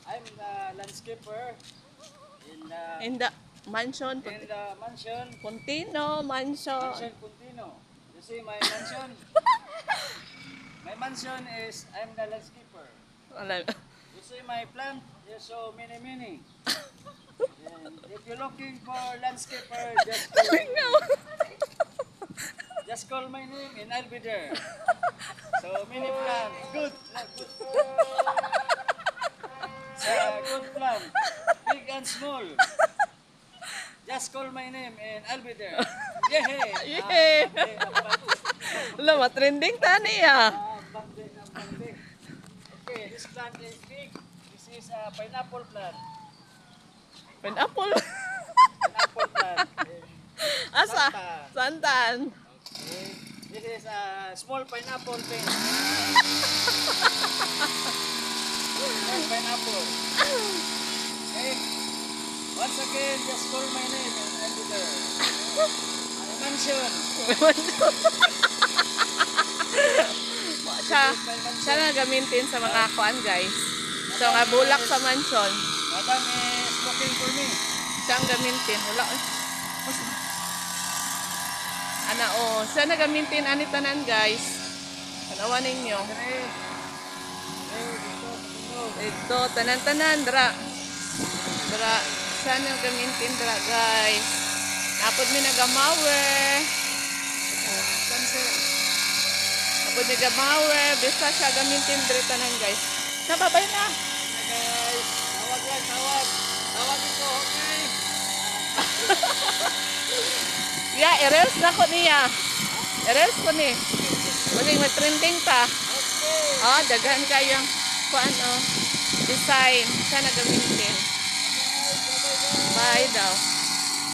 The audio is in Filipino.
I'm the landscaper In the mansion, in the mansion, Puntino Mansion. Mansion Puntino. You see my mansion? My mansion is, I'm the landscaper. Alam. You see my plant? There's so many. And if you're looking for landscaper, just call my name and I'll be there. So many plants, good plant, big and small. Just call my name and I'll be there. Yay! Alam, matrending tani ah. Bante. Okay, this plant is big. This is a pineapple plant. Pineapple. Pineapple plant. Asa? Santan. Santan. Okay. This is a small pineapple thing. Small pineapple. Okay. Once again, just call my name and I'll be there. My mansion. Siya na gamitin sa mga kuan guys. So nga bulak sa mansion. Madam is looking for me. Siya ang gamitin. Wala. Ana oh, siya na gamitin ani tanan guys. Tanawan ninyo. Ito tanan-tanan dra. Siya na gamitin dra guys. Napod mi nagamawe. Napod mi nagamawe, bisa siya gamitin dra tanan guys. Nababay na. Guys, tawag. Tawagin ko, okay? Ya, erase na ko niya. Erase ko ni. Muling mag-trending pa. Okay. Oh, daghan kayang design. Siya na gamitin. Bye daw.